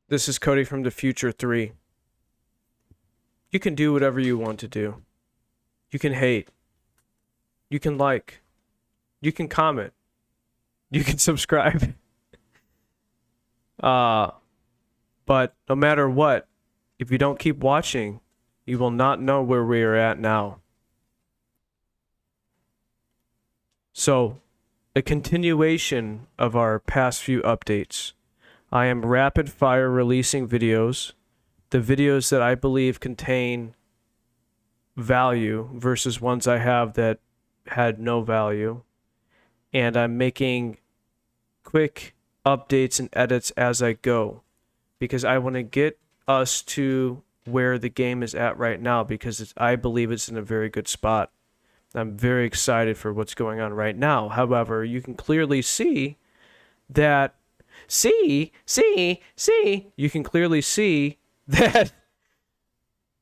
This is Cody from the Future 3. You can do whatever you want to do. You can hate. You can like. You can comment. You can subscribe. But no matter what, if you don't keep watching, you will not know where we are at now. So, a continuation of our past few updates. I am rapid fire releasing videos. The videos that I believe contain value versus ones I have that had no value. And I'm making quick updates and edits as I go, because I want to get us to where the game is at right now, because I believe it's in a very good spot. I'm very excited for what's going on right now. However, you can clearly see that you can clearly see that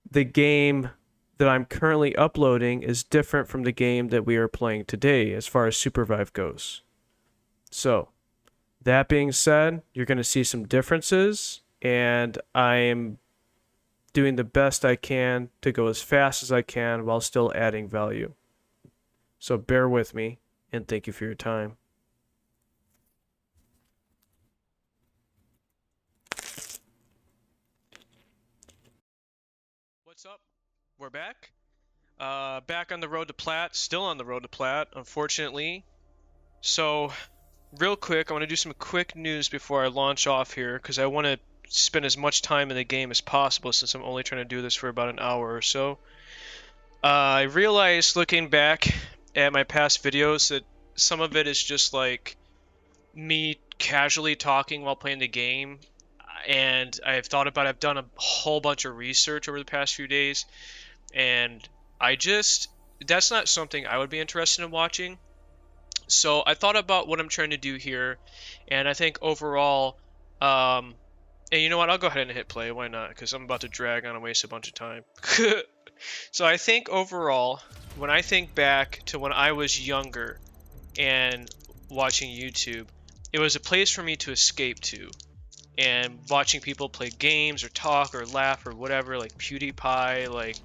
the game that I'm currently uploading is different from the game that we are playing today as far as SUPERVIVE goes. So, that being said, you're going to see some differences, and I am doing the best I can to go as fast as I can while still adding value. So bear with me, and thank you for your time. What's up? We're back. Back on the road to Plat. Still on the road to Plat, unfortunately. So, real quick, I want to do some quick news before I launch off here, because I want to spend as much time in the game as possible since I'm only trying to do this for about an hour or so. I realized looking back at my past videos that some of it is just like me casually talking while playing the game, and I've done a whole bunch of research over the past few days, and that's not something I would be interested in watching. So I thought about what I'm trying to do here, and I think overall, and you know what, I'll go ahead and hit play, why not, because I'm about to drag on and waste a bunch of time. So I think overall, when I think back to when I was younger and watching YouTube, it was a place for me to escape to. And watching people play games or talk or laugh or whatever, like PewDiePie, like,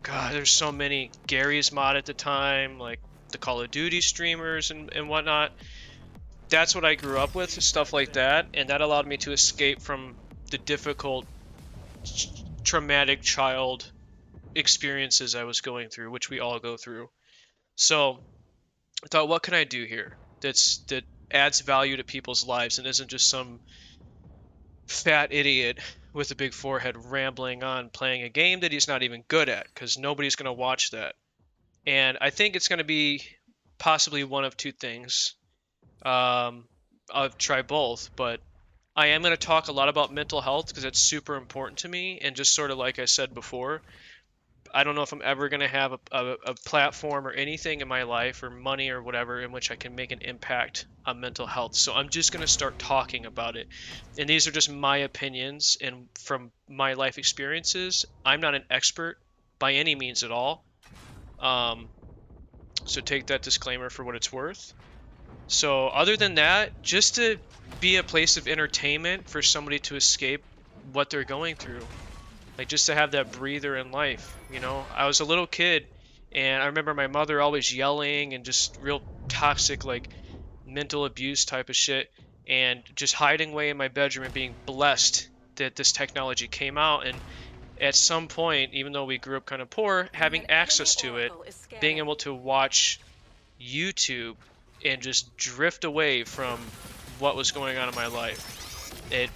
God, there's so many. Gary's mod at the time, like the Call of Duty streamers and whatnot. That's what I grew up with, stuff like that. And that allowed me to escape from the difficult, traumatic child experiences I was going through, which we all go through. So I thought, what can I do here that adds value to people's lives and isn't just some fat idiot with a big forehead rambling on playing a game that he's not even good at, because nobody's going to watch that. And I think it's going to be possibly one of two things. I'll try both, but I am going to talk a lot about mental health because it's super important to me, and just sort of like I said before, I don't know if I'm ever going to have a platform or anything in my life or money or whatever in which I can make an impact on mental health. So I'm just going to start talking about it. And these are just my opinions and from my life experiences. I'm not an expert by any means at all. So take that disclaimer for what it's worth. So other than that, just to be a place of entertainment for somebody to escape what they're going through. Like, just to have that breather in life, you know? I was a little kid, and I remember my mother always yelling and just real toxic, like, mental abuse type of shit, and just hiding away in my bedroom and being blessed that this technology came out. And at some point, even though we grew up kind of poor, having access to it, being able to watch YouTube and just drift away from what was going on in my life, it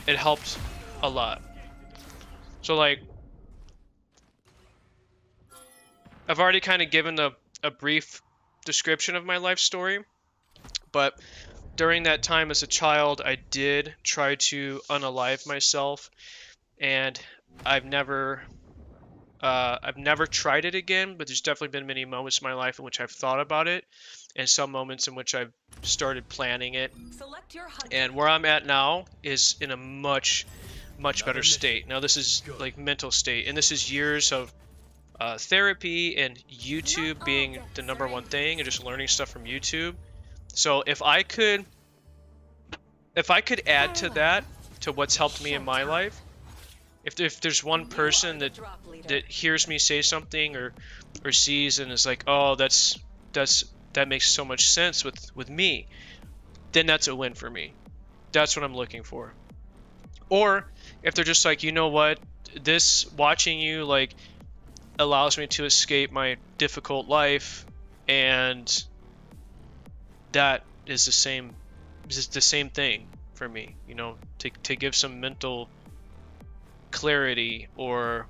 helped a lot. So, like, I've already kind of given a brief description of my life story, but during that time as a child, I did try to unalive myself, and I've never tried it again, but there's definitely been many moments in my life in which I've thought about it, and some moments in which I've started planning it. And where I'm at now is in a much better state. Now this is like mental state, and this is years of therapy and YouTube being the #1 thing, and just learning stuff from YouTube. So if I could add to that to what's helped me in my life. If there's one person that hears me say something or sees and is like, oh, that makes so much sense with me, then that's a win for me. That's what I'm looking for. Or if they're just like, you know what, this watching you like allows me to escape my difficult life, and that is the same thing for me, you know, to give some mental clarity or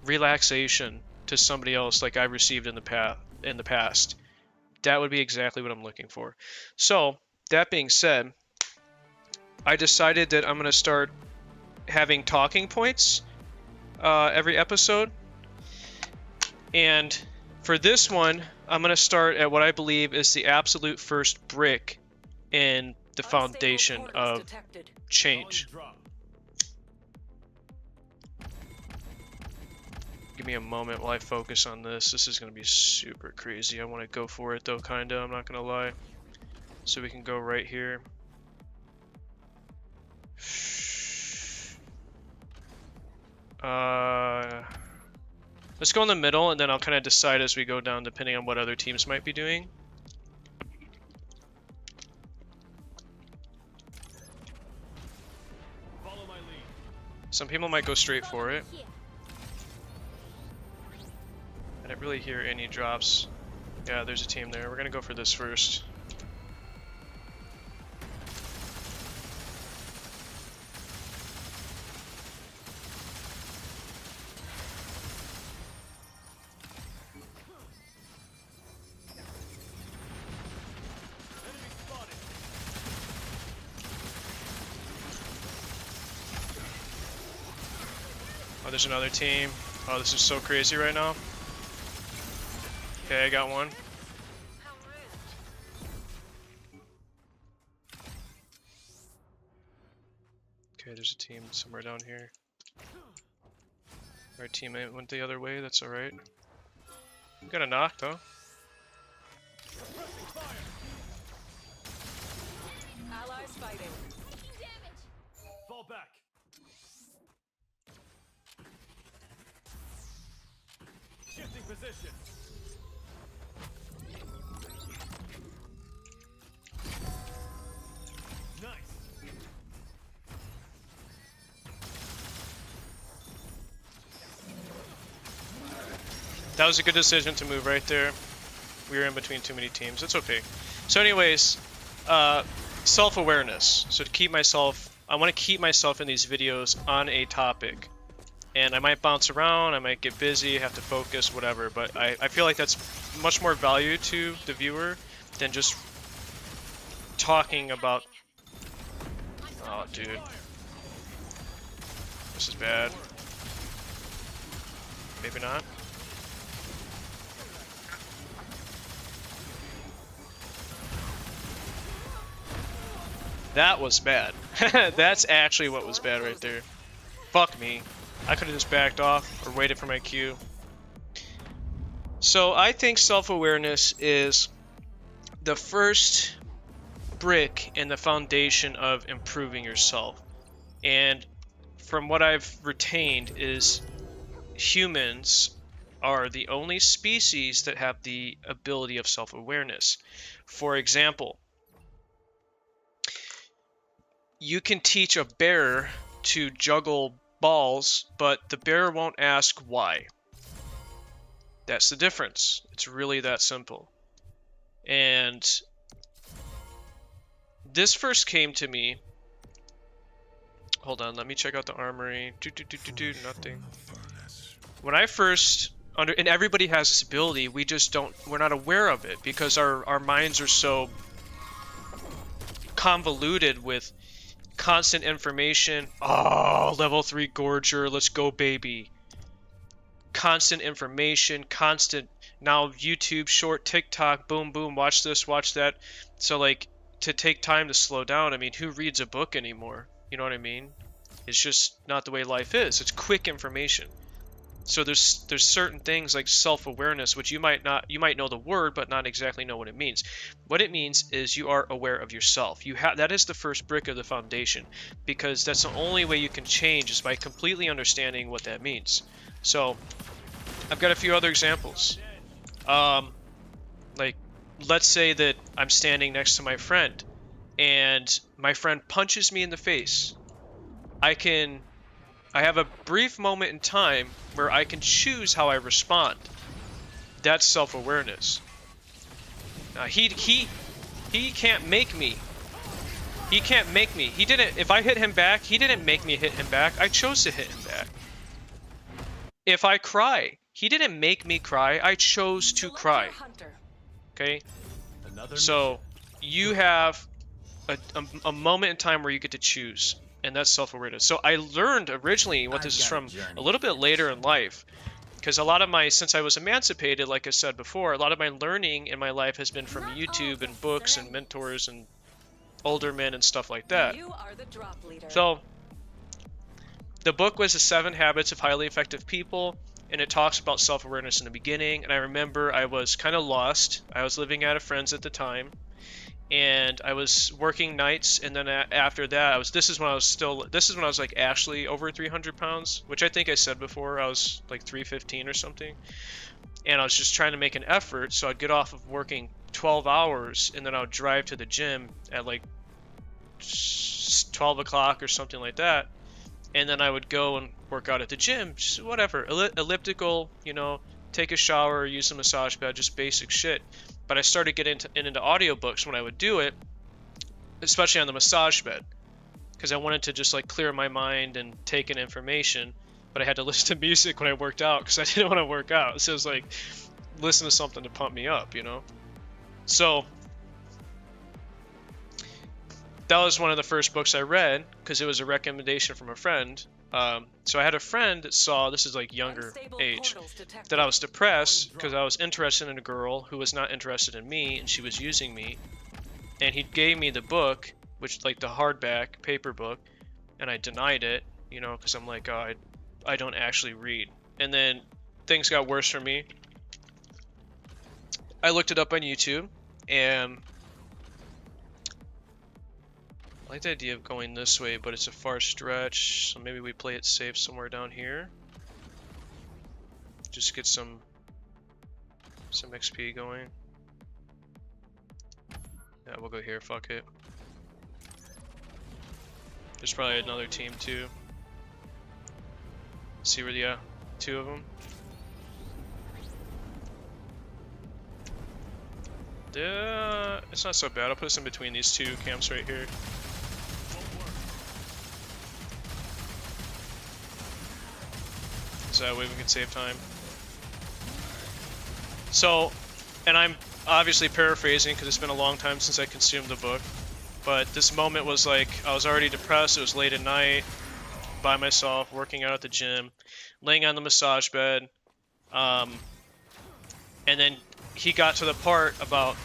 relaxation to somebody else like I received in the past. That would be exactly what I'm looking for. So that being said, I decided that I'm going to start having talking points every episode. And for this one, I'm going to start at what I believe is the absolute first brick in the foundation of change. Give me a moment while I focus on this. This is going to be super crazy. I want to go for it though, kinda. I'm not going to lie. So we can go right here. Let's go in the middle, and then I'll kind of decide as we go down depending on what other teams might be doing. Follow my lead. Some people might go straight for it. I didn't really hear any drops. Yeah, there's a team there. We're gonna go for this first. Oh, there's another team. Oh, this is so crazy right now. Okay, I got one. Okay, there's a team somewhere down here. Our teammate went the other way, that's alright. We got a knock though. Allies fighting. Fall back. Shifting position. Nice. That was a good decision to move right there. We were in between too many teams. It's okay. So anyways, self-awareness. So to keep myself, I want to keep myself in these videos on a topic. And I might bounce around, I might get busy, have to focus, whatever. But I feel like that's much more value to the viewer than just talking about... Oh, dude. This is bad. Maybe not. That was bad. That's actually what was bad right there. Fuck me. I could have just backed off or waited for my cue. So I think self-awareness is the first brick in the foundation of improving yourself. And from what I've retained is humans are the only species that have the ability of self-awareness. For example, you can teach a bear to juggle balls, but the bear won't ask why. That's the difference. It's really that simple. And this first came to me. Hold on, let me check out the armory. Nothing. When I first and everybody has this ability, we're not aware of it because our minds are so convoluted with constant information. Oh, level 3 𝐒𝐥𝐟, let's go, baby. Constant information, constant, now YouTube, short, TikTok, boom, boom, watch this, watch that. So, like, to take time to slow down, I mean, who reads a book anymore? You know what I mean? It's just not the way life is. It's quick information. So there's certain things like self-awareness, which you might know the word, but not exactly know what it means. What it means is you are aware of yourself. That is the first brick of the foundation, because that's the only way you can change is by completely understanding what that means. So I've got a few other examples. Like, let's say that I'm standing next to my friend, and my friend punches me in the face. I have a brief moment in time where I can choose how I respond. That's self-awareness. He can't make me. He can't make me. He didn't. If I hit him back, he didn't make me hit him back. I chose to hit him back. If I cry, he didn't make me cry. I chose to cry. Okay. So you have a moment in time where you get to choose. And that's self-awareness. So I learned originally what this is from a little bit later in life, because a lot of since I was emancipated, like I said before, a lot of my learning in my life has been from YouTube and books and mentors and older men and stuff like that. So the book was The 7 Habits of Highly Effective People, and it talks about self-awareness in the beginning. And I remember I was kind of lost. I was living at a friend's at the time, and I was working nights, and then after that, this is when I was like actually over 300 pounds, which I think I said before. I was like 315 or something, and I was just trying to make an effort. So I'd get off of working 12 hours, and then I would drive to the gym at like 12 o'clock or something like that, and then I would go and work out at the gym, just whatever, elliptical, take a shower, use a massage bed, just basic shit. But I started getting into audiobooks when I would do it, especially on the massage bed, because I wanted to just like clear my mind and take in information. But I had to listen to music when I worked out because I didn't want to work out. So it was like, listen to something to pump me up, So that was one of the first books I read because it was a recommendation from a friend. So I had a friend that saw, this is like younger age, that I was depressed because I was interested in a girl who was not interested in me, and she was using me. And he gave me the book, which like the hardback paper book, and I denied it, because I'm like, oh, I don't actually read. And then things got worse for me. I looked it up on YouTube, and I like the idea of going this way, but it's a far stretch, so maybe we play it safe somewhere down here. Just get some XP going. Yeah, we'll go here, fuck it. There's probably another team too. See where, yeah, 2 of them. It's not so bad. I'll put us in between these 2 camps right here. So that way we can save time. So, and I'm obviously paraphrasing because it's been a long time since I consumed the book, but this moment was like, I was already depressed, it was late at night, by myself, working out at the gym, laying on the massage bed, and then he got to the part about,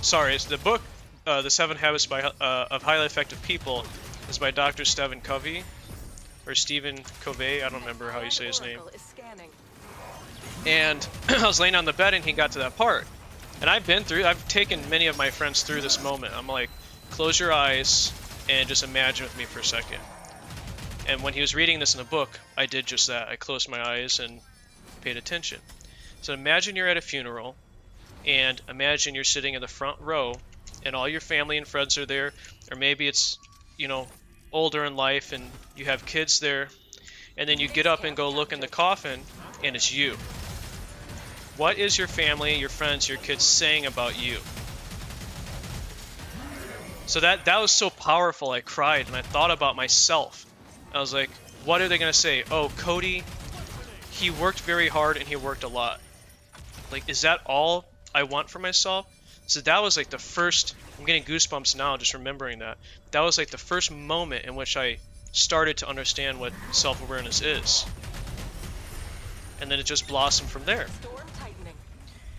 sorry, it's the book, The 7 Habits of Highly Effective People, is by Dr. Stephen Covey. Or Stephen Covey, I don't remember how you say his name. And I was laying on the bed and he got to that part. And I've taken many of my friends through this moment. I'm like, close your eyes and just imagine with me for a second. And when he was reading this in the book, I did just that. I closed my eyes and paid attention. So imagine you're at a funeral, and imagine you're sitting in the front row and all your family and friends are there, or maybe it's, older in life and you have kids there, and then you get up and go look in the coffin and it's you. What is your family, your friends, your kids saying about you? So that was so powerful. I cried and I thought about myself. I was like, what are they gonna say? Oh, Cody, he worked very hard and he worked a lot. Like, is that all I want for myself? So that was like the first, I'm getting goosebumps now just remembering that. That was like the first moment in which I started to understand what self-awareness is. And then it just blossomed from there.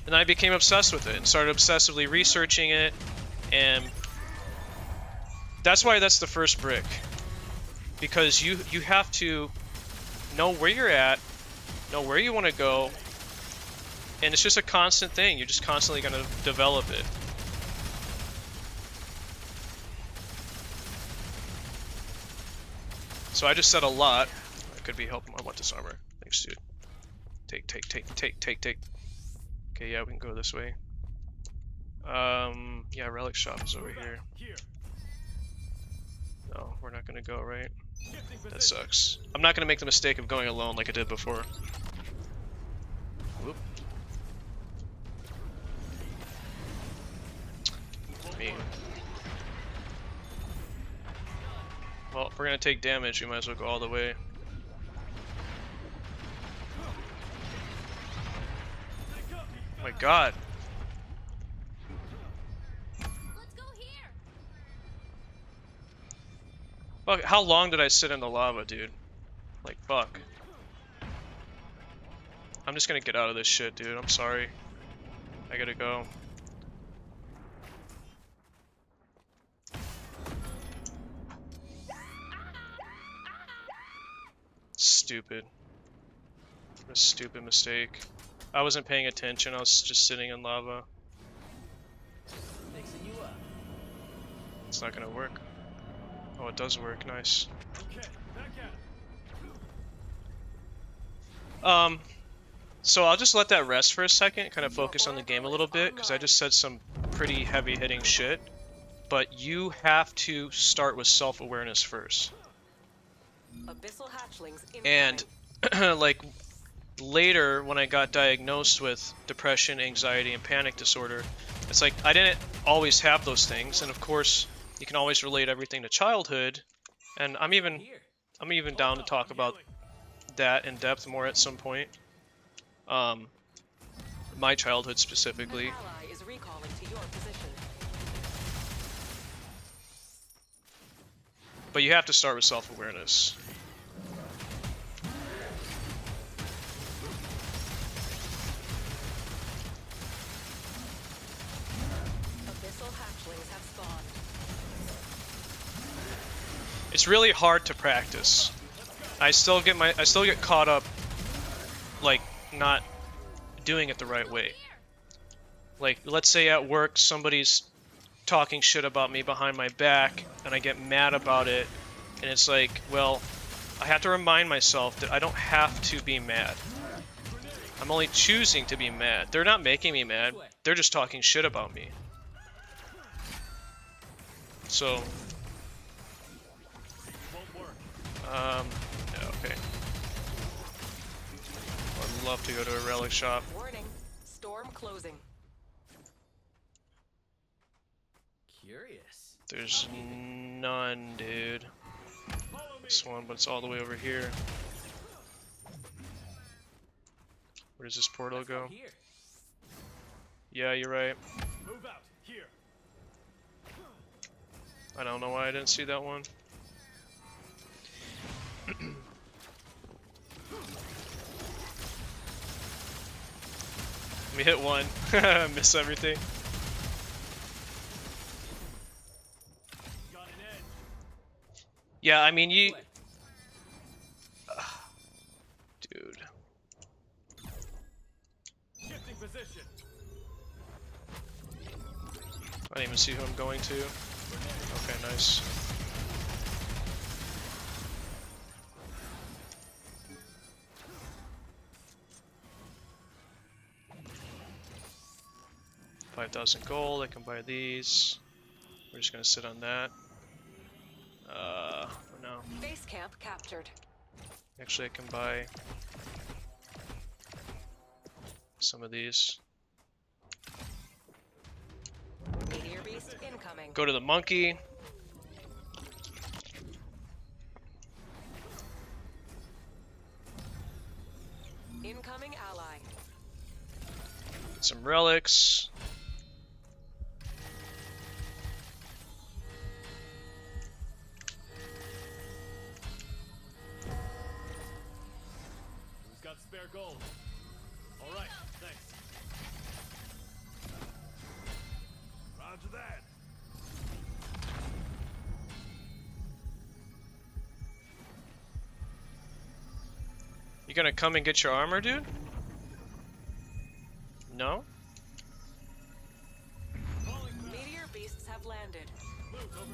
And I became obsessed with it and started obsessively researching it. And that's why that's the first brick. Because you have to know where you're at know where you want to go, and it's just a constant thing. You're just constantly going to develop it. So I just said a lot. I could be helping. I want this armor. Thanks, dude. Take. Okay, yeah, we can go this way. Yeah, relic shop is over here. No, we're not gonna go, right? That sucks. I'm not gonna make the mistake of going alone like I did before. Whoop. Mean. Well, if we're gonna take damage, we might as well go all the way. Oh my god. Let's go here. Fuck, how long did I sit in the lava, dude? Like, fuck. I'm just gonna get out of this shit, dude. I'm sorry. I gotta go. Stupid. A stupid mistake. I wasn't paying attention. I was just sitting in lava. Mixing you up. It's not gonna work. Oh, it does work. Nice. Okay, back at it. So I'll just let that rest for a second, kind of focus on the game a little bit, because I just said some pretty heavy-hitting shit. But you have to start with self-awareness first. Abyssal hatchlings And, like, later, when I got diagnosed with depression, anxiety, and panic disorder, it's like, I didn't always have those things, and of course, you can always relate everything to childhood, and I'm even down to talk about that in depth more at some point. My childhood specifically. An ally is recalling to your position. But you have to start with self-awareness. Abyssal hatchlings have spawned. It's really hard to practice. I still get caught up, like, not doing it the right way. Like, let's say at work somebody's talking shit about me behind my back, and I get mad about it, and it's like, well, I have to remind myself that I don't have to be mad. I'm only choosing to be mad. They're not making me mad. They're just talking shit about me. So, yeah, okay. I'd love to go to a relic shop. Warning. Storm closing. Curious. There's none, dude. This one, but it's all the way over here. Where does this portal go? Here. Yeah, you're right. Move out. Here. I don't know why I didn't see that one. Let me hit one. Miss everything. Got an edge. Yeah, I mean, you... Dude. Shifting position. I don't even see who I'm going to. Okay, nice. $5,000 gold, I can buy these. We're just gonna sit on that. For now. Base camp captured. Actually, I can buy some of these. Meteor beast incoming. Go to the monkey. Incoming ally. Get some relics. Who's got spare gold? All right, thanks. Roger that. You gonna come and get your armor, dude? No? Meteor beasts have landed.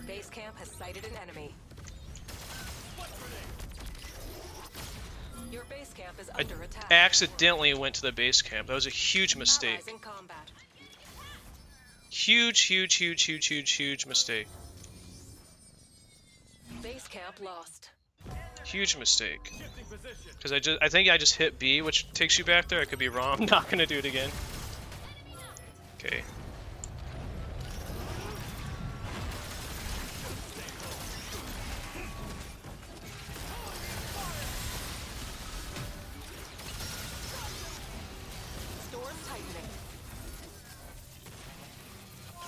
Base camp has sighted an enemy. Your base camp is under attack. Accidentally went to the base camp. That was a huge mistake. Allies in combat. Huge mistake. Base camp lost. Huge mistake. Because I think I just hit B, which takes you back there. I could be wrong. I'm not gonna do it again. Okay. Storm tightening. I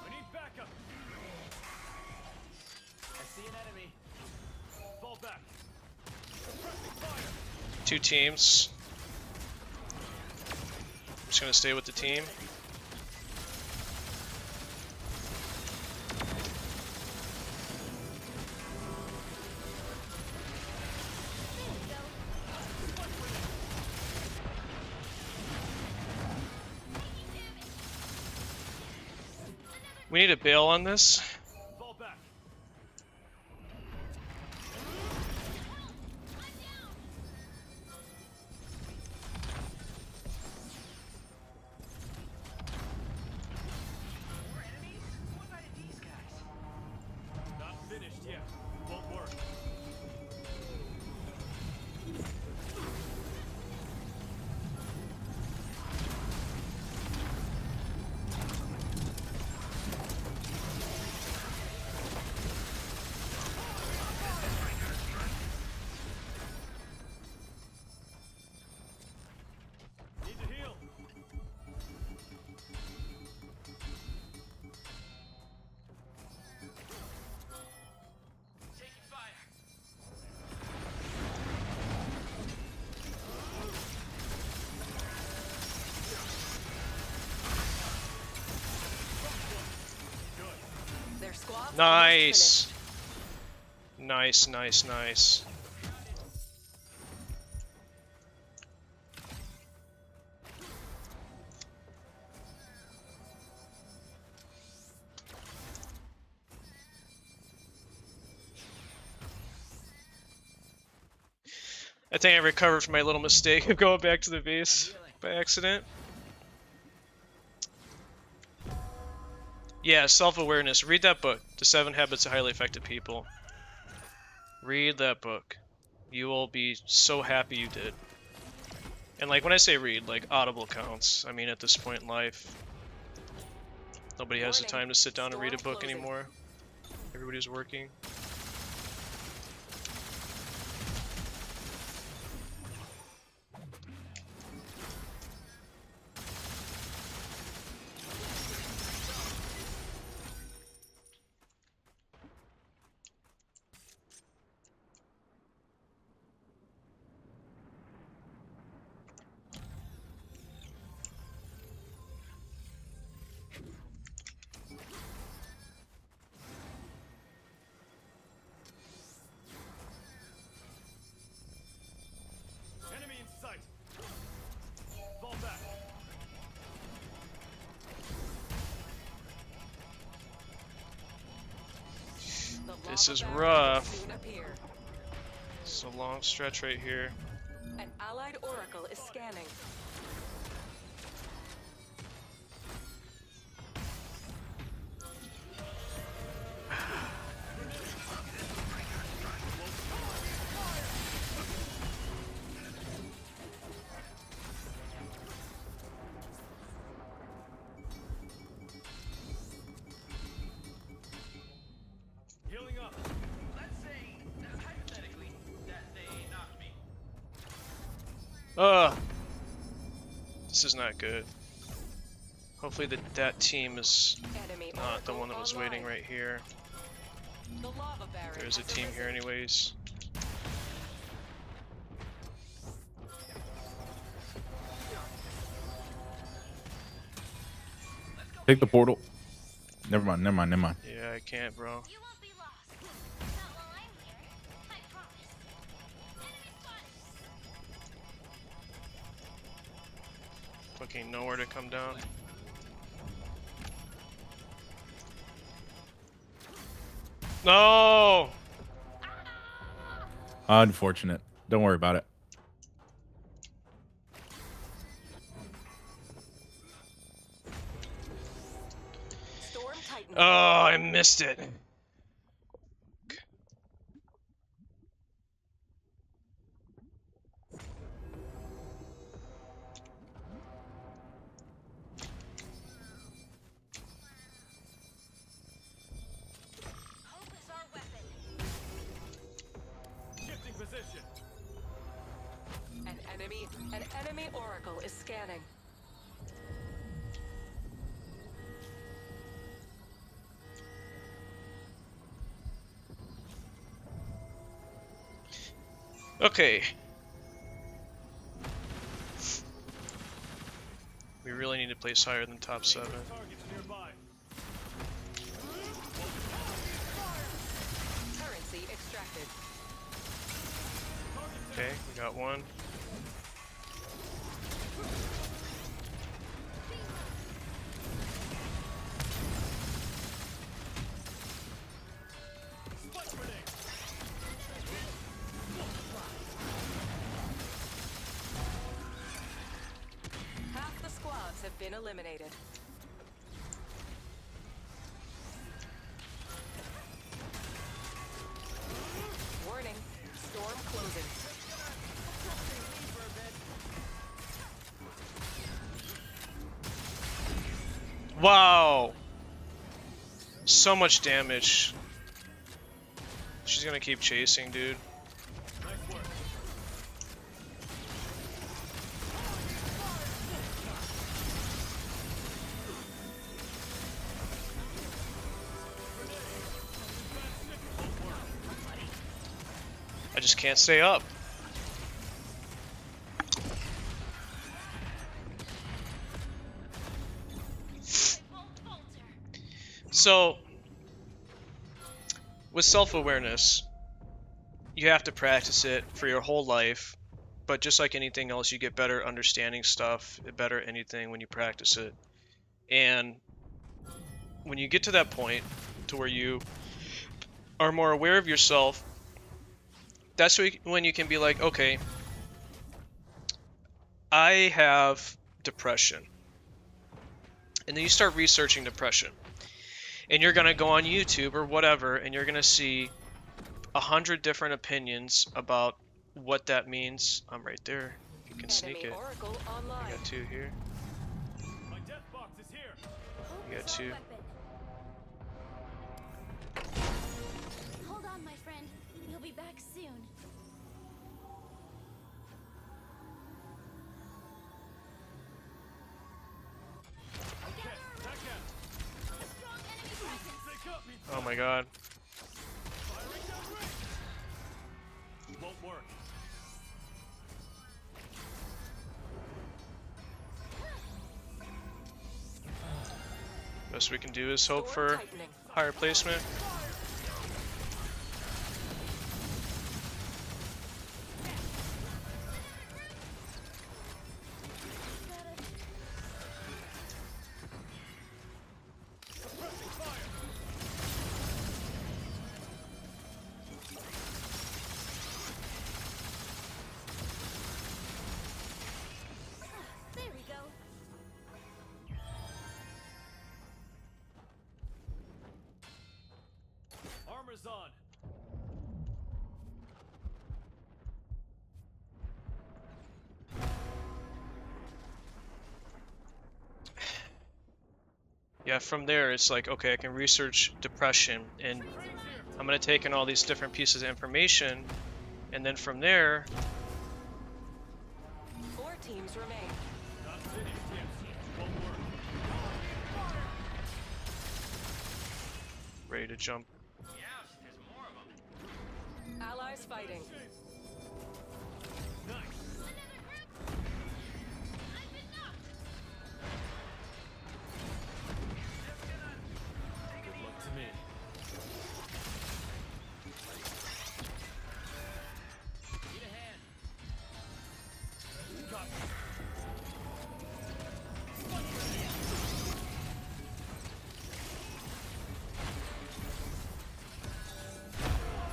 need backup. I see an enemy. Fall back. Suppressing fire. 2 teams. I'm just gonna stay with the team. We need a bail on this. Fall back. Not finished yet. Won't work. Need to heal. Taking fire. Their squad. Nice. Nice. I think I recovered from my little mistake of going back to the base by accident. Yeah, self-awareness. Read that book, The 7 Habits of Highly Effective People. Read that book. You will be so happy you did. And like when I say read, like Audible counts. I mean at this point in life, nobody has the time to sit down and read a book anymore. Everybody's working. Enemy in sight. Fall back. The This lava is barrier rough. will soon appear. It's a long stretch right here. An allied oracle is scanning. Healing up. Let's say, hypothetically, that they knocked me. Ugh. This is not good. Hopefully that team is Enemy not the oracle one that was online. waiting right here. The lava barrier There's a has team here arisen. anyways. Take the portal. Never mind, never mind, never mind. Yeah, I can't, bro. You won't be lost. Not while I'm here. I promise. Enemy spotted. Fucking nowhere to come down. No! Unfortunate. Don't worry about it. Storm Titan. Oh, I missed it. Hope is our weapon. Shifting position. An enemy oracle is scanning. Okay. We really need to place higher than top 7. Targets nearby. Currency extracted. Okay, we got one. Spot grenade. Half the squads have been eliminated. Warning. Storm closing. Wow! So much damage. She's gonna keep chasing, dude. Nice work. I just can't stay up. Won't falter. So, with self-awareness, you have to practice it for your whole life, but just like anything else, you get better understanding stuff, better at anything when you practice it. And when you get to that point to where you are more aware of yourself, that's when you can be like, okay, I have depression. And then you start researching depression. And you're going to go on YouTube or whatever, and you're going to see 100 different opinions about what that means. I'm right there. You can sneak Enemy it. oracle I online. got 2 here. My death box is here. Hope You got is our 2. weapon. Hold on, my friend. You'll be back soon. Back out. A strong enemy presence. They got me. Oh my god. Firing down range. Won't work. Best we can do is hope Storm for tightening. higher placement. Suppressing fire. There we go. Armor's on. Yeah, from there it's like, okay, I can research depression, and I'm going to take in all these different pieces of information, and then from there, 4 teams remain. Not finished yet. Won't work. ready to jump. Yes, there's more of them. Allies fighting. Nice. I've been knocked.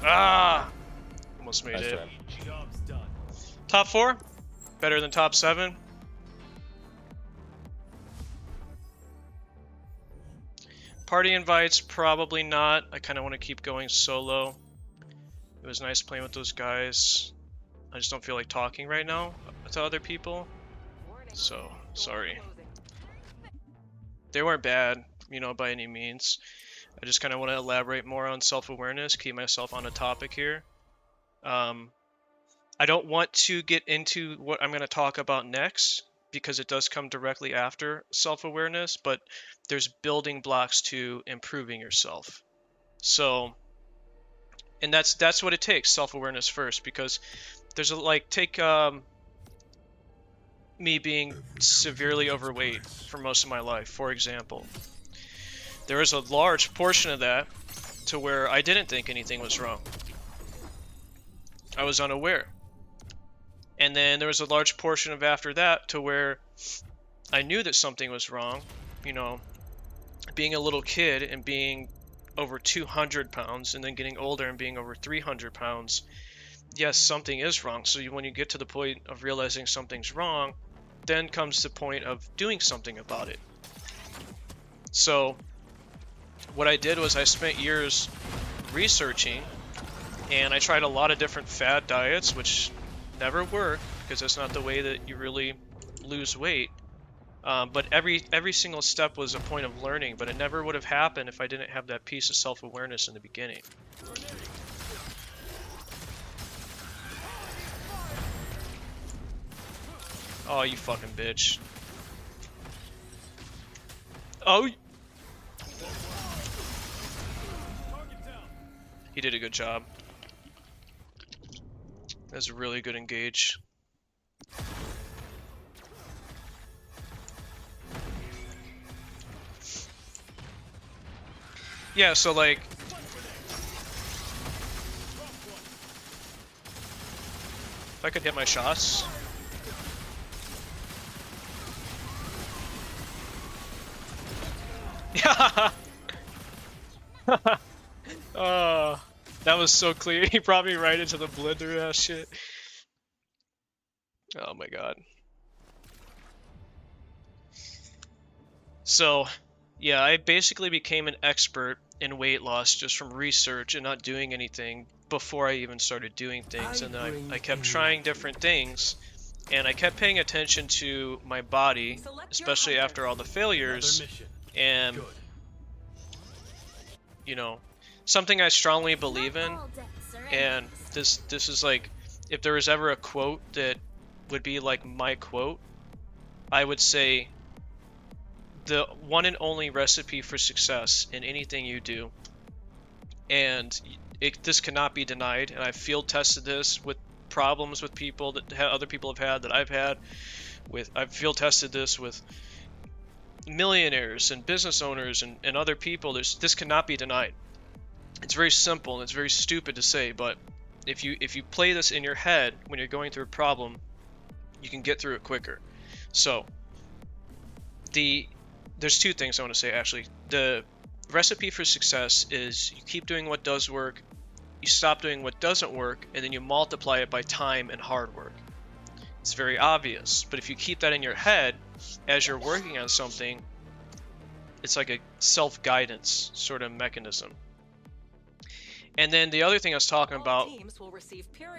Ah! Almost made Nice it. try. Top 4? Better than top 7? Party invites, probably not. I kind of want to keep going solo. It was nice playing with those guys. I just don't feel like talking right now to other people. So, sorry. They weren't bad, you know, by any means. I just kind of want to elaborate more on self-awareness, keep myself on a topic here. I don't want to get into what I'm going to talk about next, because it does come directly after self-awareness, but there's building blocks to improving yourself. So, and that's what it takes, self-awareness first, because there's a, like, take me being severely overweight for most of my life, for example. There was a large portion of that to where I didn't think anything was wrong. I was unaware. And then there was a large portion of after that to where I knew that something was wrong. You know, being a little kid and being over 200 pounds and then getting older and being over 300 pounds, yes, something is wrong. So when you get to the point of realizing something's wrong, then comes the point of doing something about it. So what I did was I spent years researching, and I tried a lot of different fad diets, which never work because that's not the way that you really lose weight. But every single step was a point of learning, but it never would have happened if I didn't have that piece of self-awareness in the beginning. Oh, you fucking bitch. Oh! He did a good job. That's a really good engage. Yeah, so like... if I could hit my shots... Yeah! That was so clear. He brought me right into the blender ass shit. Oh my god. So, yeah, I basically became an expert in weight loss just from research and not doing anything before I even started doing things. And then I kept trying different things, and I kept paying attention to my body, especially after all the failures. And, you know, something I strongly believe in, and this is like, if there was ever a quote that would be like my quote, I would say the one and only recipe for success in anything you do, and this cannot be denied, and I've field tested this with problems with people that other people have had, that I've had with, I've field tested this with millionaires and business owners and other people. This cannot be denied. It's very simple and it's very stupid to say, but if you play this in your head when you're going through a problem, you can get through it quicker. So there's two things I want to say actually. The recipe for success is you keep doing what does work, you stop doing what doesn't work, and then you multiply it by time and hard work. It's very obvious, but if you keep that in your head as you're working on something, it's like a self-guidance sort of mechanism. And then the other thing I was talking about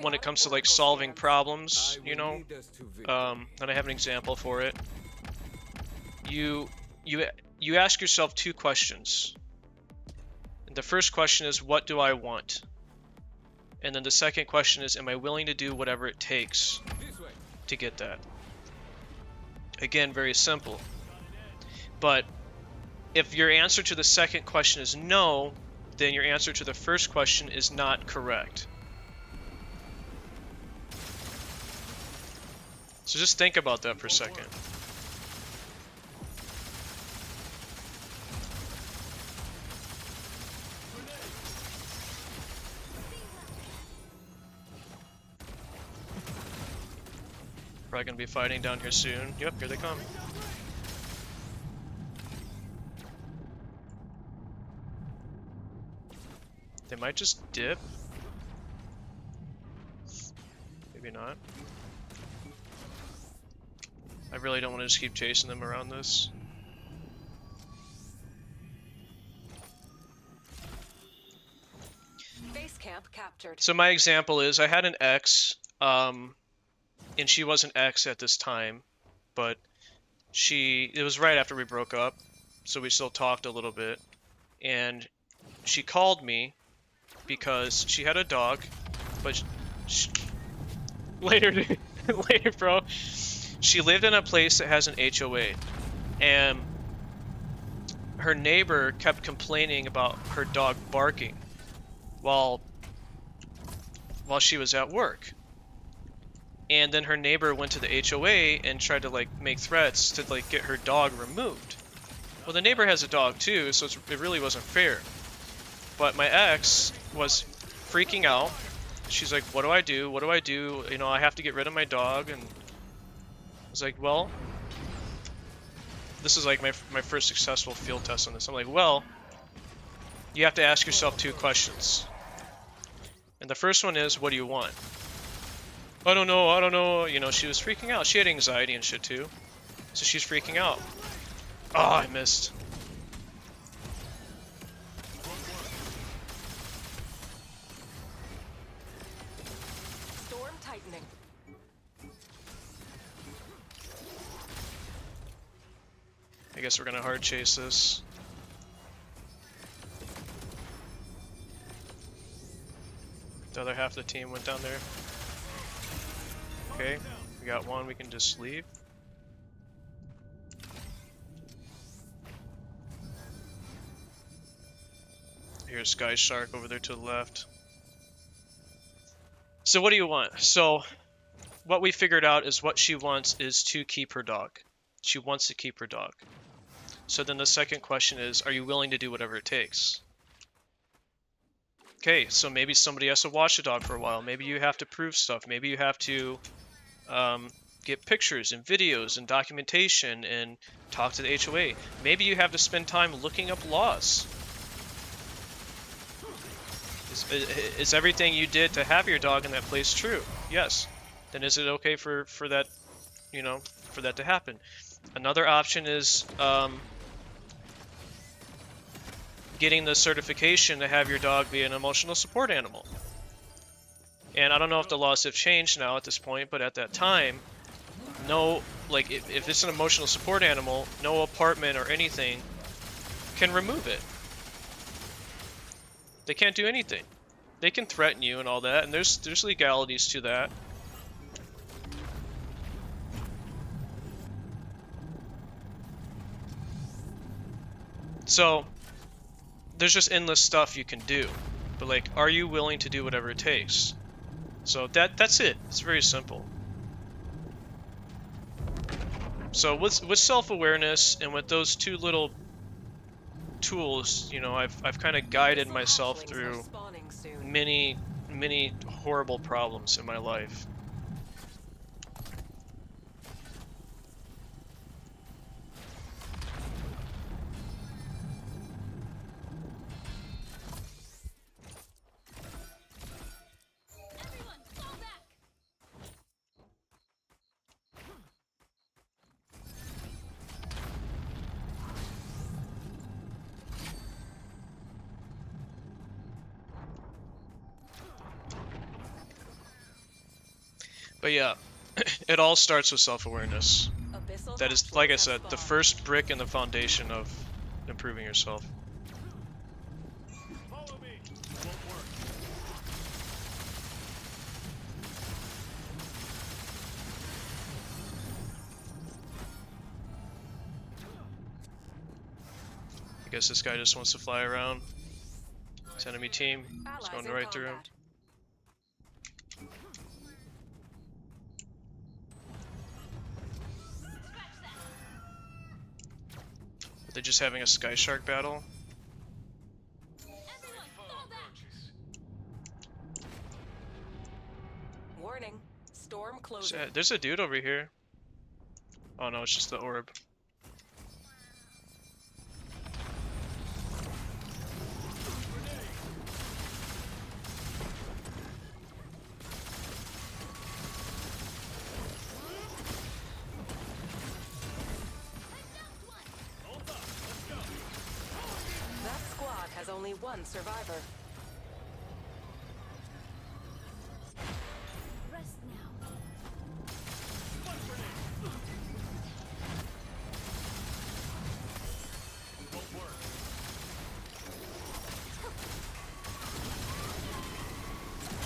when it comes to like solving problems, you know, and I have an example for it. You ask yourself two questions. And the first question is, what do I want? And then the second question is, am I willing to do whatever it takes to get that? Again, very simple. But if your answer to the second question is no, then your answer to the first question is not correct. So just think about that for a second. Probably gonna be fighting down here soon. Yep, here they come. They might just dip. Maybe not. I really don't want to just keep chasing them around this. Base camp captured. So my example is I had an ex, and she was an ex at this time, but it was right after we broke up, so we still talked a little bit, and she called me because she had a dog, but later, later, bro, she lived in a place that has an HOA, and her neighbor kept complaining about her dog barking while she was at work. And then her neighbor went to the HOA and tried to like make threats to like get her dog removed. Well, the neighbor has a dog too, so it really wasn't fair. But my ex was freaking out. She's like, what do I do? What do I do? You know, I have to get rid of my dog. And I was like, well, this is like my first successful field test on this. I'm like, well, you have to ask yourself 2 questions. And the first one is, what do you want? I don't know. You know, she was freaking out. She had anxiety and shit too. So she's freaking out. Oh, I missed. Storm tightening. I guess we're gonna hard chase this. The other half of the team went down there. Okay, we got one, we can just leave. Here's 𝐤𝐿-𝐀𝐥𝐼 over there to the left. So what do you want? So what we figured out is what she wants is to keep her dog. She wants to keep her dog. So then the second question is, are you willing to do whatever it takes? Okay, so maybe somebody has to watch the dog for a while. Maybe you have to prove stuff. Maybe you have to get pictures and videos and documentation and talk to the HOA. Maybe you have to spend time looking up laws. Is everything you did to have your dog in that place true? Yes. Then is it okay for that, you know, for that to happen? Another option is getting the certification to have your dog be an emotional support animal. And I don't know if the laws have changed now at this point, but at that time, no, like if it's an emotional support animal, no apartment or anything can remove it. They can't do anything. They can threaten you and all that, and there's legalities to that. So there's just endless stuff you can do. But like, are you willing to do whatever it takes? So that's it. It's very simple. So with self-awareness and with those 2 little tools, you know, I've kind of guided myself through many horrible problems in my life. Everyone, fall back. But yeah, it all starts with self-awareness. Abyssal That is, hatchling like I has said, the spawned. first brick in the foundation of improving yourself. Follow me. Won't work. I guess this guy just wants to fly around. It's enemy team. It's Allies going in right through him. combat. Are they just having a 𝐤𝐿-𝐀𝐥𝐼 battle? Everyone, fall back. Warning. Storm closing. There's a dude over here. Oh no, it's just the orb. has only one survivor. Rest now.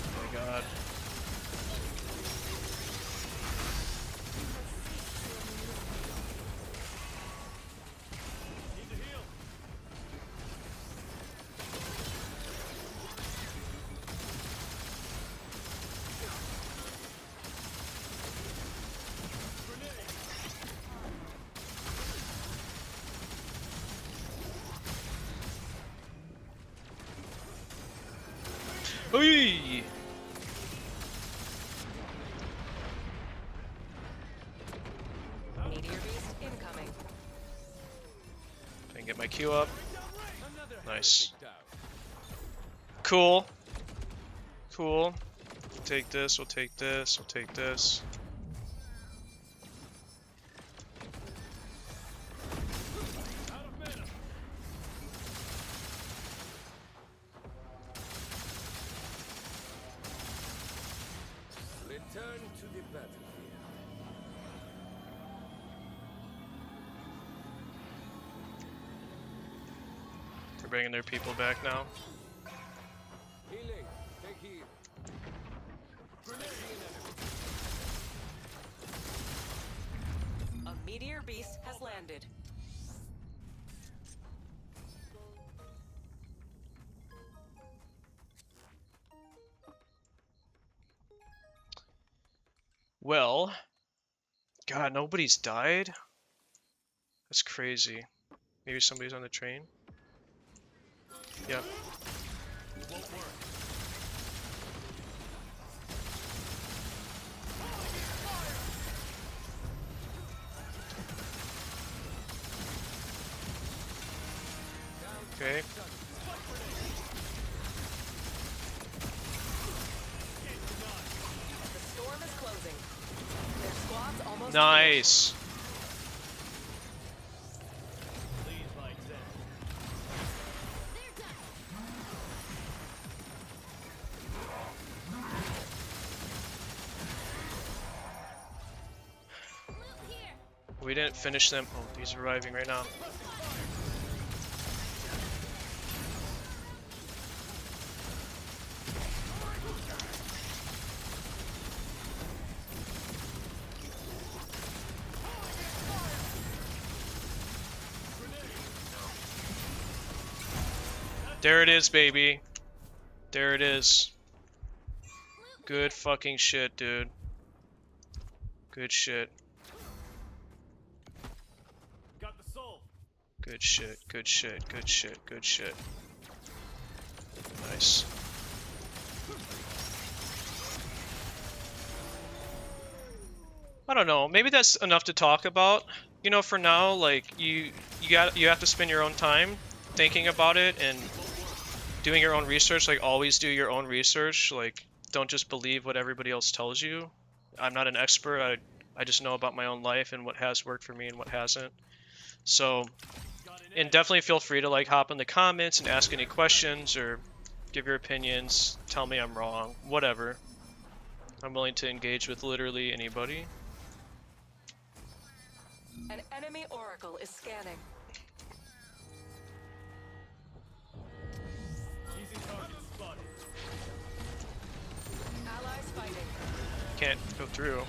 Oh my god. Oy! Meteor Beast incoming. I can get my Q up. Nice. Cool. Cool. We'll take this, we'll take this, we'll take this. Return to the battlefield. They're bringing their people back now. Healing. Take heal. Grenade the enemy. A Meteor Beast has landed. Well, God, nobody's died? That's crazy. Maybe somebody's on the train? Yep. Okay. The storm is closing. Their squad's almost Nice. We didn't finish them. Oh, he's arriving right now. There it is, baby. There it is. Good fucking shit, dude. Good shit. Got the soul. Good shit, good shit, good shit, good shit. Nice. I don't know, maybe that's enough to talk about. You know, for now, like you have to spend your own time thinking about it and doing your own research. Like, always do your own research. Like, don't just believe what everybody else tells you. I'm not an expert. I just know about my own life and what has worked for me and what hasn't. So, and definitely feel free to like hop in the comments and ask any questions or give your opinions, tell me I'm wrong, whatever. I'm willing to engage with literally anybody. An enemy oracle is scanning. Easy target spotted. Allies fighting. Can't go through.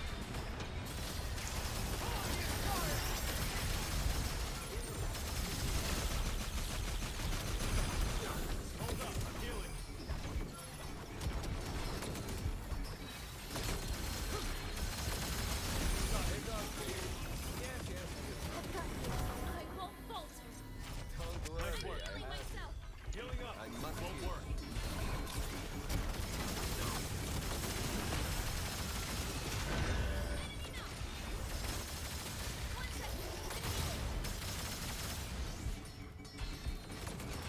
Hold up, I'm healing. I won't falter. Nice work. Healing myself. Healing up. I must Won't heal. work.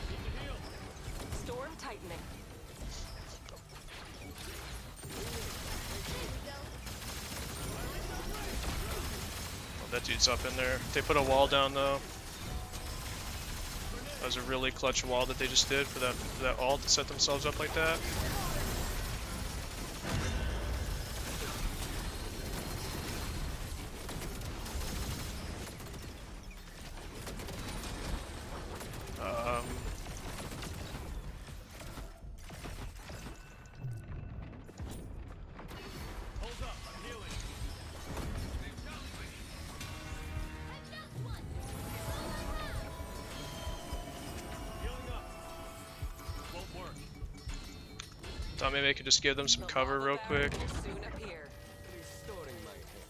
Need to heal. Storm tightening. Oh, that dude's up in there. They put a wall down though. was a really clutch wall that they just did for that ult to set themselves up like that. Thought maybe I could just give them some cover real quick. Will soon appear. Restoring my health.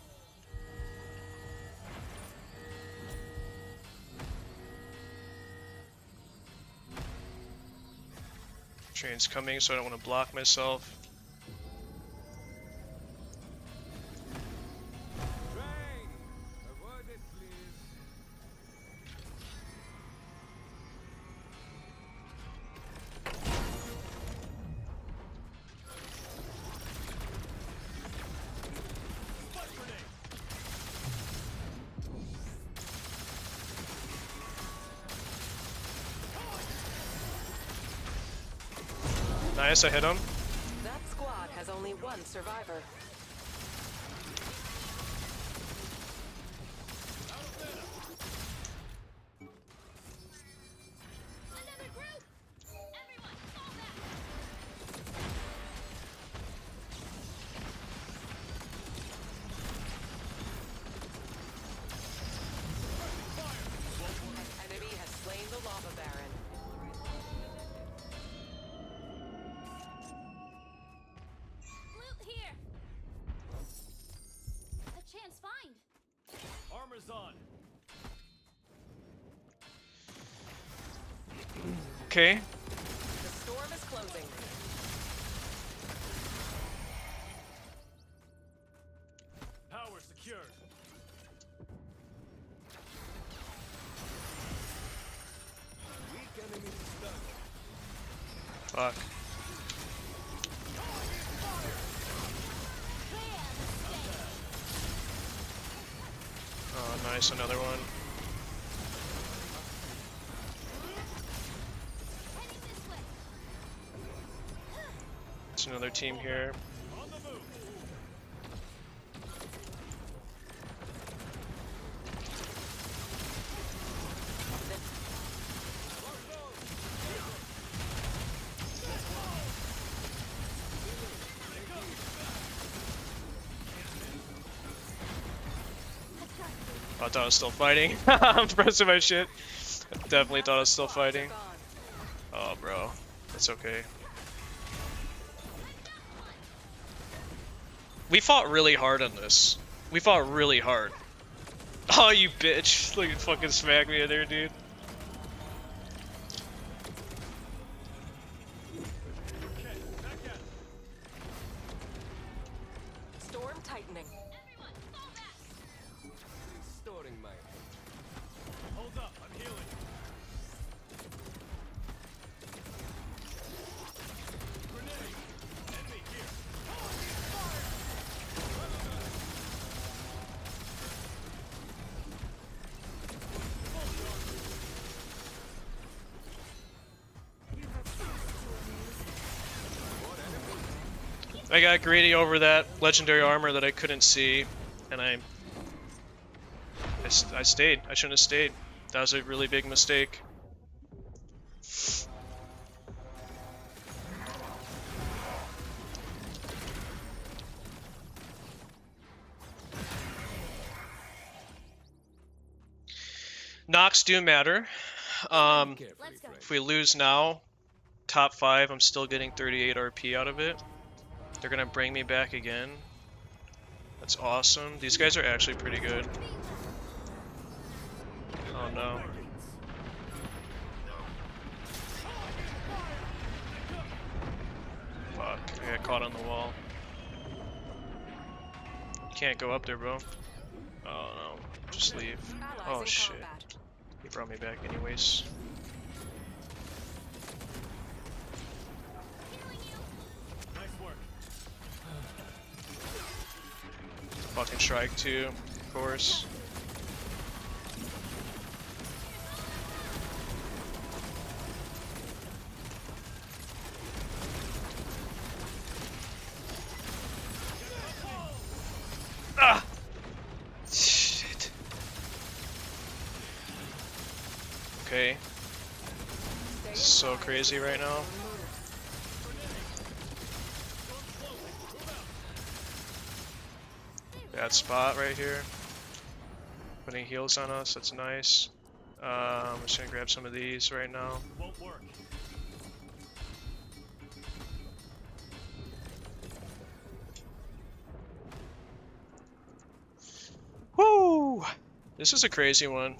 Train's coming, so I don't want to block myself. Train! Avoid it, please. Nice, I hit him. That squad has only one survivor. Another group! Everyone, fall back! An enemy has slain the lava baron. Loot here! A chance find! Armor's on. Okay. The storm is closing. Power secured. Weak enemy stunned. Fuck. Oh, nice, another one. Heading this way! It's another team here. On the move. I thought I was still fighting. I'm pressing my shit. I definitely thought I was still fighting. Gone. Oh, bro. That's okay. We fought really hard on this. We fought really hard. Oh, you bitch. Look, you fucking smack me in there, dude. Storm tightening. Everyone, fall back! Restoring my health. Hold up, I'm healing. Grenade. Enemy here. I got greedy over that legendary armor that I couldn't see, and I stayed. I shouldn't have stayed. That was a really big mistake. Knocks do matter. Carefully, Let's go. friend. If we lose now, top 5, I'm still getting 38 RP out of it. They're gonna bring me back again. That's awesome. These guys are actually pretty good. Oh no. Fuck, I got caught on the wall. Can't go up there, bro. Oh no, just leave. Allies Oh in shit. combat. He brought me back anyways. Healing you! Nice work. Fucking strike too, of course. crazy right now. Bad spot right here. Putting heals on us, that's nice. I'm just gonna grab some of these right now. Woo! This is a crazy one.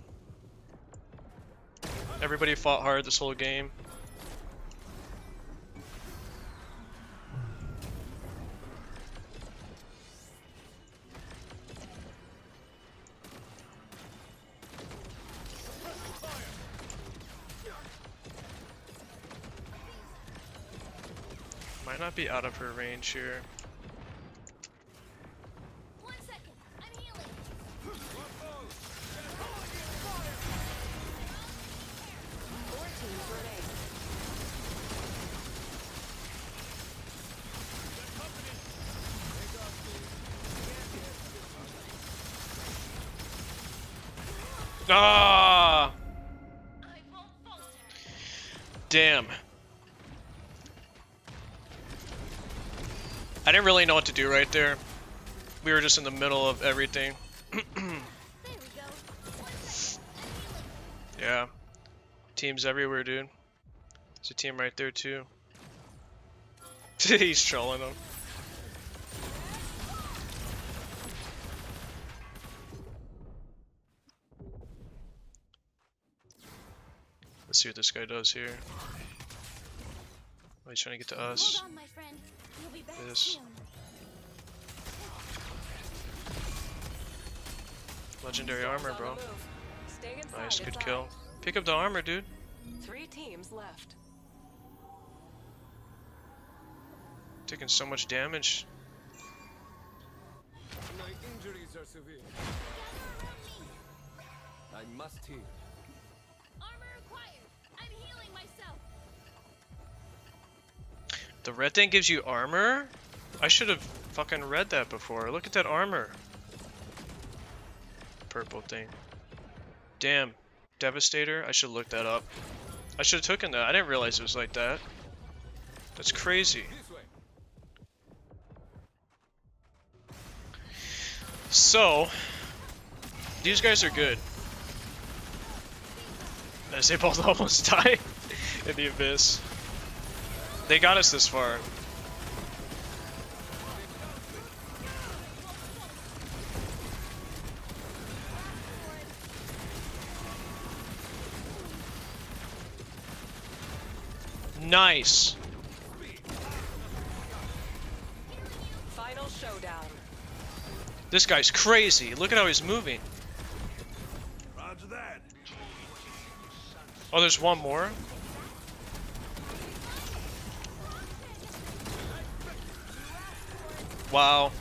Everybody fought hard this whole game. Might not be out of her range here. 1 second. I'm healing. Four teams remain. Ah! I won't falter. Damn. I didn't really know what to do right there. We were just in the middle of everything. There we go. 1 second. I'm healing. Yeah. Teams everywhere, dude. There's a team right there, too. He's trolling them. Let's see what this guy does here. Oh, he's trying to get to us. Hold on, my friend. You'll be back This. soon. Legendary armor, bro. Stay inside. Nice, good it's kill. on. Pick up the armor, dude. 3 teams left. Taking so much damage. My injuries are severe. I must heal. Armor acquired. I'm healing myself. The red thing gives you armor? I should have fucking read that before. Look at that armor. Purple thing. Damn. Devastator? I should look that up. I should have taken that. I didn't realize it was like that. That's crazy. This way. So, these guys are good. As they both almost died in the abyss. They got us this far. Nice. Final showdown. This guy's crazy. Look at how he's moving. Roger that. Oh, there's one more. Wow.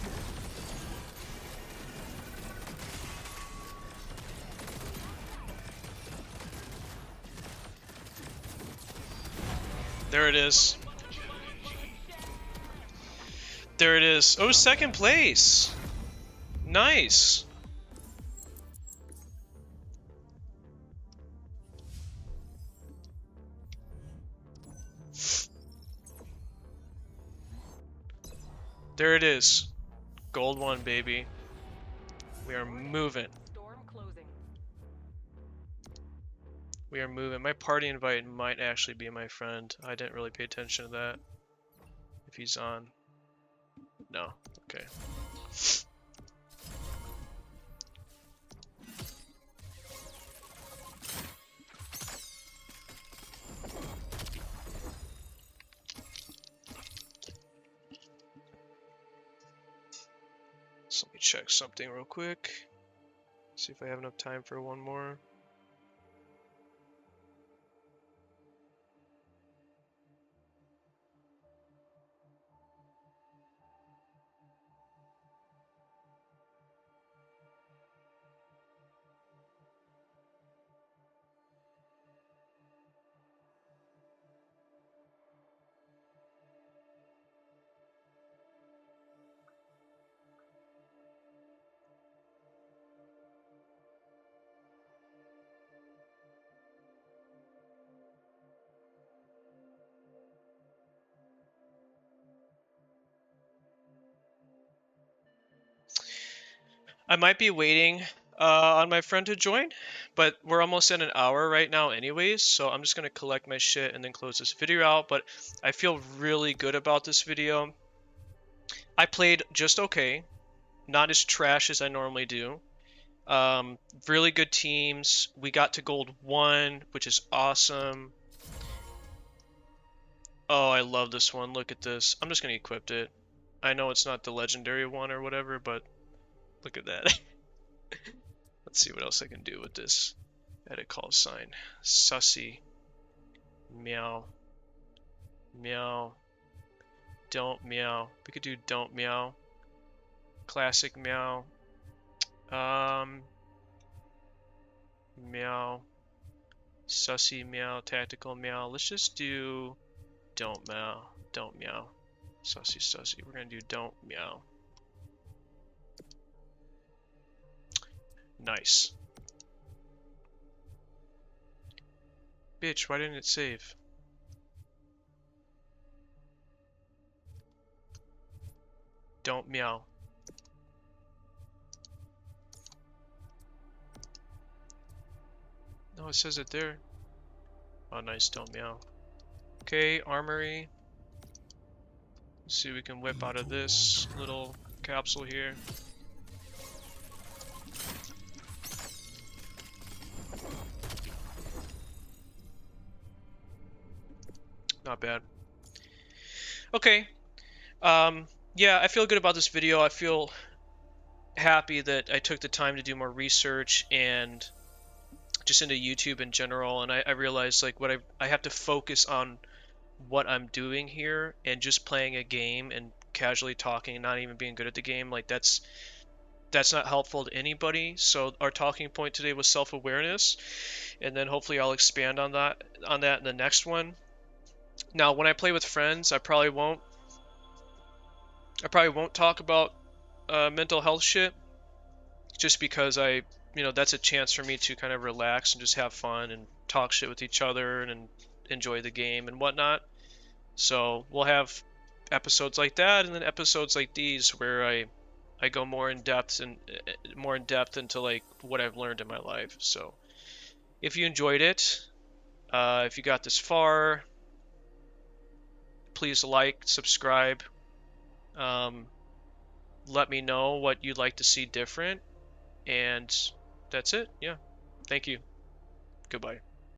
There it is. There it is. Oh, second place. Nice. There it is. Gold 1, baby. We are moving. Storm closing. We are moving. My party invite might actually be my friend. I didn't really pay attention to that. If he's on. No. Okay. So let me check something real quick. See if I have enough time for one more. I might be waiting on my friend to join, but we're almost at an hour right now anyways, so I'm just going to collect my shit and then close this video out. But I feel really good about this video. I played just okay, not as trash as I normally do. Really good teams. We got to gold 1, which is awesome. Oh, I love this one. Look at this. I'm just going to equip it. I know it's not the legendary one or whatever, but look at that. Let's see what else I can do with this. Edit call sign. Sussy. Meow. Meow. Don't meow. We could do don't meow. Classic meow. Meow. Sussy meow. Tactical meow. Let's just do don't meow. Don't meow. Sussy sussy. We're gonna do don't meow. Nice. Bitch, why didn't it save? Don't meow. No, it says it there. Oh, nice, don't meow. Okay, armory. Let's see what we can whip out of this little capsule here. Not bad. Okay. Yeah, I feel good about this video. I feel happy that I took the time to do more research and just into YouTube in general, and I realized like what I have to focus on what I'm doing here and just playing a game and casually talking and not even being good at the game. Like that's not helpful to anybody. So our talking point today was self-awareness, and then hopefully I'll expand on that in the next one. Now, when I play with friends, I probably won't talk about mental health shit, just because that's a chance for me to kind of relax and just have fun and talk shit with each other and enjoy the game and whatnot. So we'll have episodes like that, and then episodes like these where I go more in depth into like what I've learned in my life. So if you enjoyed it, if you got this far, please like, subscribe. Let me know what you'd like to see different, and that's it. Yeah. Thank you. Goodbye.